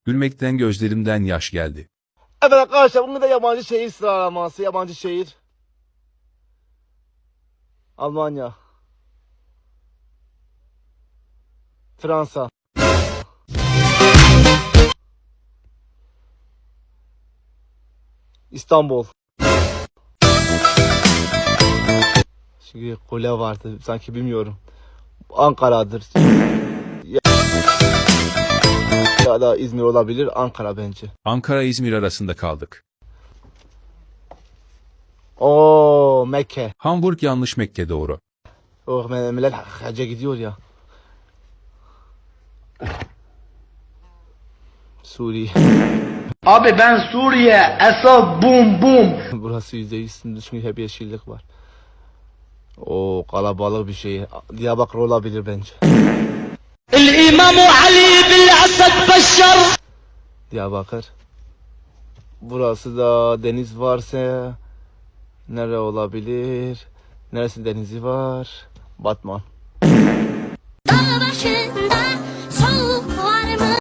Gülmekten gözlerimden yaş geldi. Evet arkadaşlar, bugün de yabancı şehir sıralaması. Yabancı şehir. Almanya. Fransa. İstanbul. Çünkü kule vardı sanki, bilmiyorum. Ankara'dır. Ya da İzmir olabilir. Ankara bence. Ankara-İzmir arasında kaldık. Oo, Mekke. Hamburg yanlış, Mekke doğru. Oh, millet hacca gidiyor ya. Suriye. Abi ben Suriye, Esad, bum bum. Burası %100 çünkü hep yeşillik var. O kalabalık bir şey. Diyarbakır olabilir bence. İmamu Ali bil Esad Beşşar. Diyarbakır. Burası da deniz varsa nere olabilir? Neresi denizi var? Batman. Dağ başında